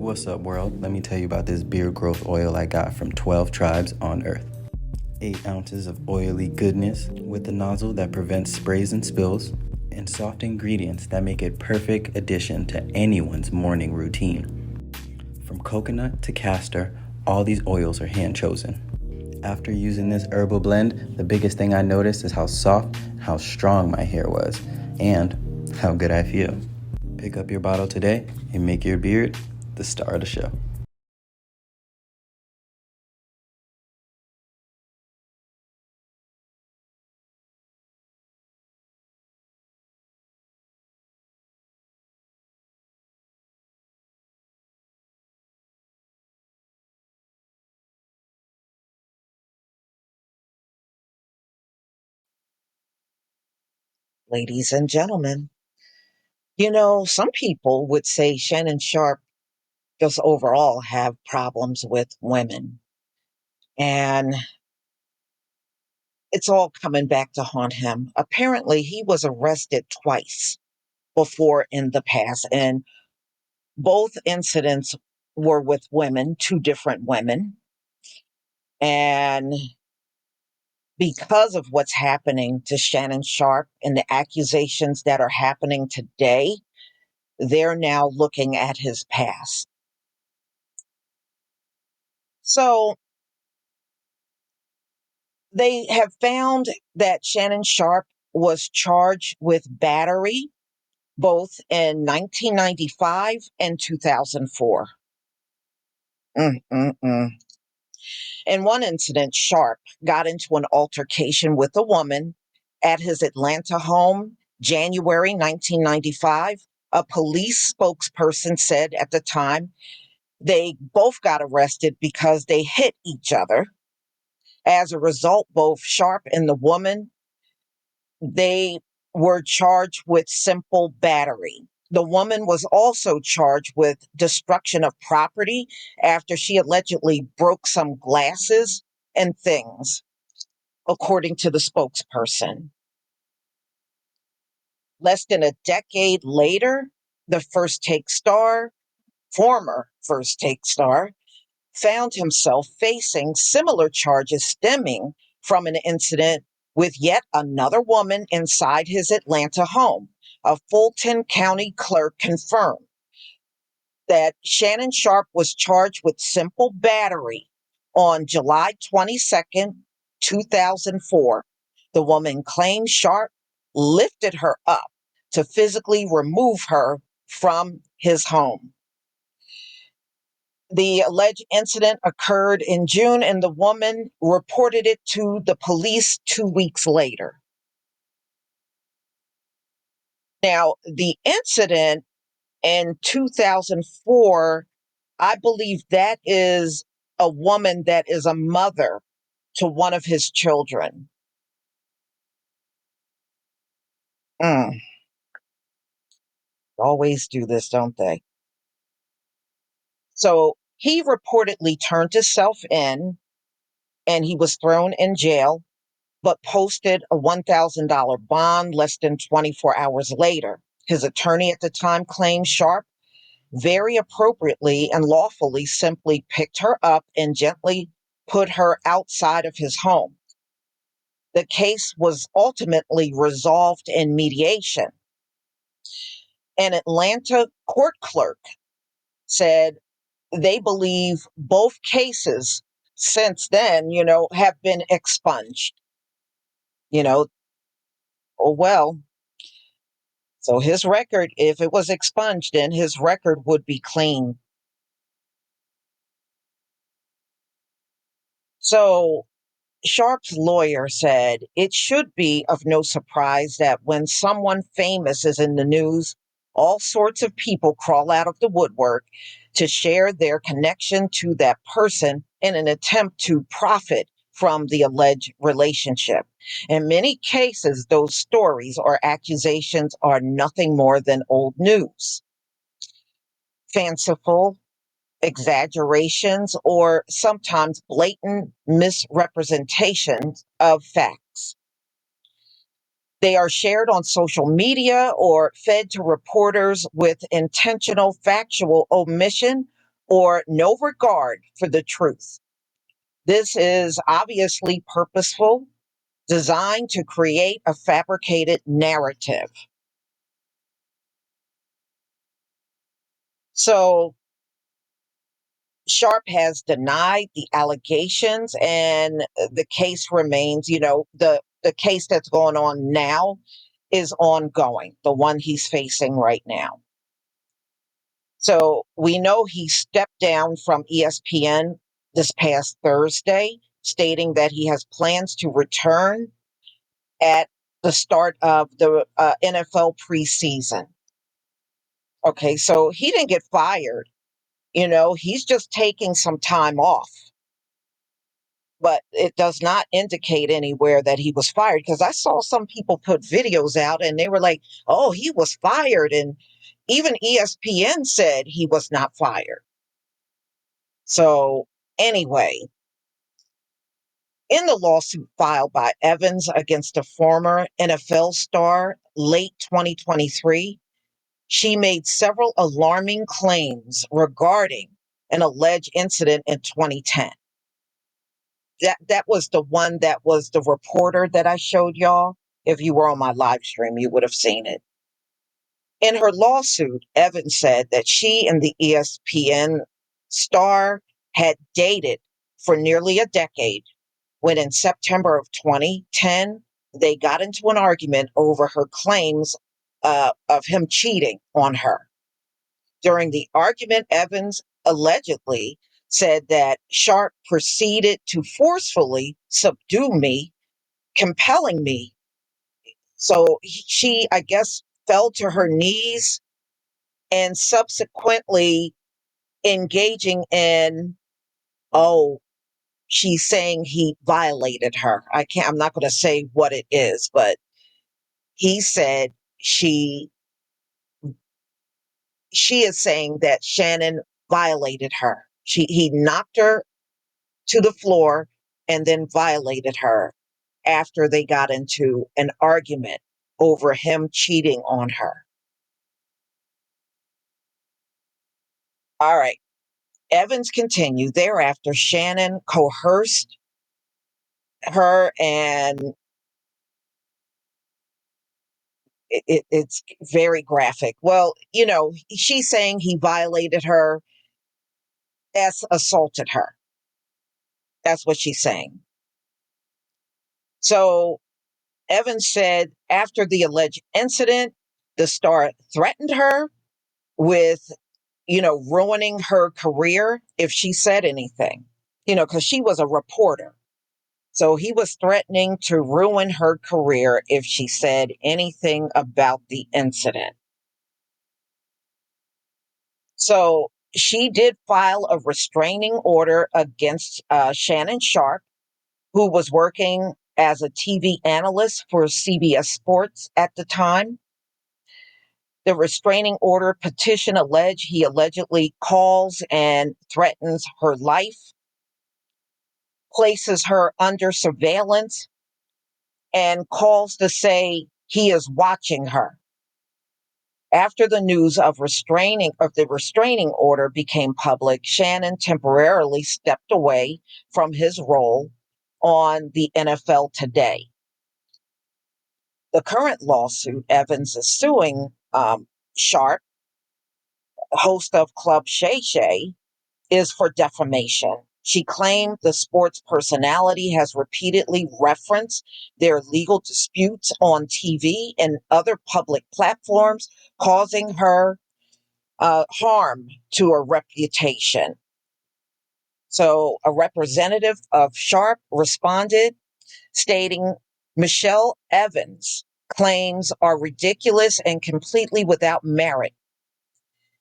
What's up, world? Let me tell you about this beard growth oil I got from 12 tribes on Earth. 8 ounces of oily goodness with a nozzle that prevents sprays and spills, and soft ingredients that make it perfect addition to anyone's morning routine. From coconut to castor, all these oils are hand chosen. After using this herbal blend, the biggest thing I noticed is how soft and how strong my hair was, and how good I feel. Pick up your bottle today and make your beard the star of the show. Ladies and gentlemen, some people would say Shannon Sharpe just overall have problems with women. And it's all coming back to haunt him. Apparently, he was arrested twice before in the past, and both incidents were with women, two different women. And because of what's happening to Shannon Sharpe and the accusations that are happening today, they're now looking at his past. So they have found that Shannon Sharpe was charged with battery both in 1995 and 2004. Mm-mm-mm. In one incident, Sharpe got into an altercation with a woman at his Atlanta home, January 1995. A police spokesperson said at the time they both got arrested because they hit each other. As a result, both Sharpe and the woman, they were charged with simple battery. The woman was also charged with destruction of property after she allegedly broke some glasses and things, according to the spokesperson. Less than a decade later, the former first take star, found himself facing similar charges stemming from an incident with yet another woman inside his Atlanta home. A Fulton County clerk confirmed that Shannon Sharpe was charged with simple battery on July 22nd, 2004. The woman claimed Sharpe lifted her up to physically remove her from his home. The alleged incident occurred in June, and the woman reported it to the police 2 weeks later. Now, the incident in 2004, I believe that is a woman that is a mother to one of his children. Mm, always do this, don't they? So he reportedly turned himself in and he was thrown in jail, but posted a $1,000 bond less than 24 hours later. His attorney at the time claimed Sharpe very appropriately and lawfully simply picked her up and gently put her outside of his home. The case was ultimately resolved in mediation. An Atlanta court clerk said they believe both cases since then, have been expunged. You know, oh well. So his record, if it was expunged, then his record would be clean. So Sharpe's lawyer said it should be of no surprise that when someone famous is in the news, all sorts of people crawl out of the woodwork to share their connection to that person in an attempt to profit from the alleged relationship. In many cases, those stories or accusations are nothing more than old news, fanciful exaggerations, or sometimes blatant misrepresentations of facts. They are shared on social media or fed to reporters with intentional factual omission or no regard for the truth. This is obviously purposeful, designed to create a fabricated narrative. So Sharp has denied the allegations, and the case remains, the case that's going on now is ongoing, the one he's facing right now. So we know he stepped down from ESPN this past Thursday, stating that he has plans to return at the start of the NFL preseason. Okay, so he didn't get fired. He's just taking some time off, but it does not indicate anywhere that he was fired, because I saw some people put videos out and they were like, oh, he was fired. And even ESPN said he was not fired. So, anyway, in the lawsuit filed by Evans against a former NFL star late 2023, she made several alarming claims regarding an alleged incident in 2010. That was the one that was the reporter that I showed y'all. If you were on my live stream, you would have seen it. In her lawsuit, Evans said that she and the ESPN star had dated for nearly a decade when in September of 2010, they got into an argument over her claims of him cheating on her. During the argument, Evans allegedly said that Sharp proceeded to forcefully subdue me, compelling me. So she, I guess, fell to her knees and subsequently engaging in, oh, she's saying he violated her. I'm not going to say what it is, but he said she is saying that Shannon violated her. He knocked her to the floor and then violated her after they got into an argument over him cheating on her. All right. Evans continued. Thereafter, Shannon coerced her, and it's very graphic. Well, she's saying he violated her, as assaulted her. That's what she's saying. So Evans said after the alleged incident, the star threatened her with, ruining her career if she said anything, because she was a reporter. So he was threatening to ruin her career if she said anything about the incident. So she did file a restraining order against Shannon Sharpe, who was working as a TV analyst for CBS Sports at the time. The restraining order petition he allegedly calls and threatens her life, places her under surveillance, and calls to say he is watching her. After the news of the restraining order became public, Shannon temporarily stepped away from his role on the NFL Today. The current lawsuit, Evans is suing Sharpe, host of Club Shay Shay, is for defamation. She claimed the sports personality has repeatedly referenced their legal disputes on TV and other public platforms, causing her harm to her reputation. So a representative of Sharpe responded, stating, Michelle Evans' claims are ridiculous and completely without merit.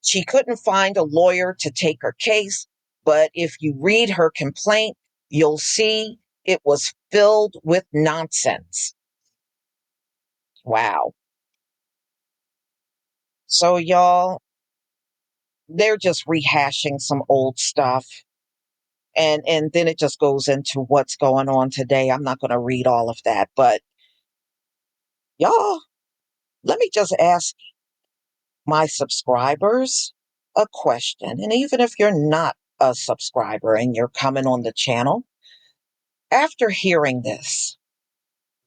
She couldn't find a lawyer to take her case, but if you read her complaint, you'll see it was filled with nonsense. Wow. So, y'all, they're just rehashing some old stuff. And then it just goes into what's going on today. I'm not going to read all of that, but y'all, let me just ask my subscribers, a question. And even if you're not a subscriber and you're coming on the channel, after hearing this,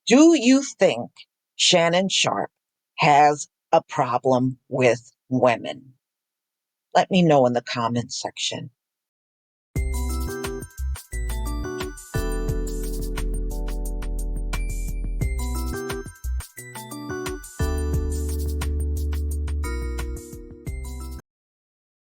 do you think Shannon Sharpe has a problem with women? Let me know in the comments section.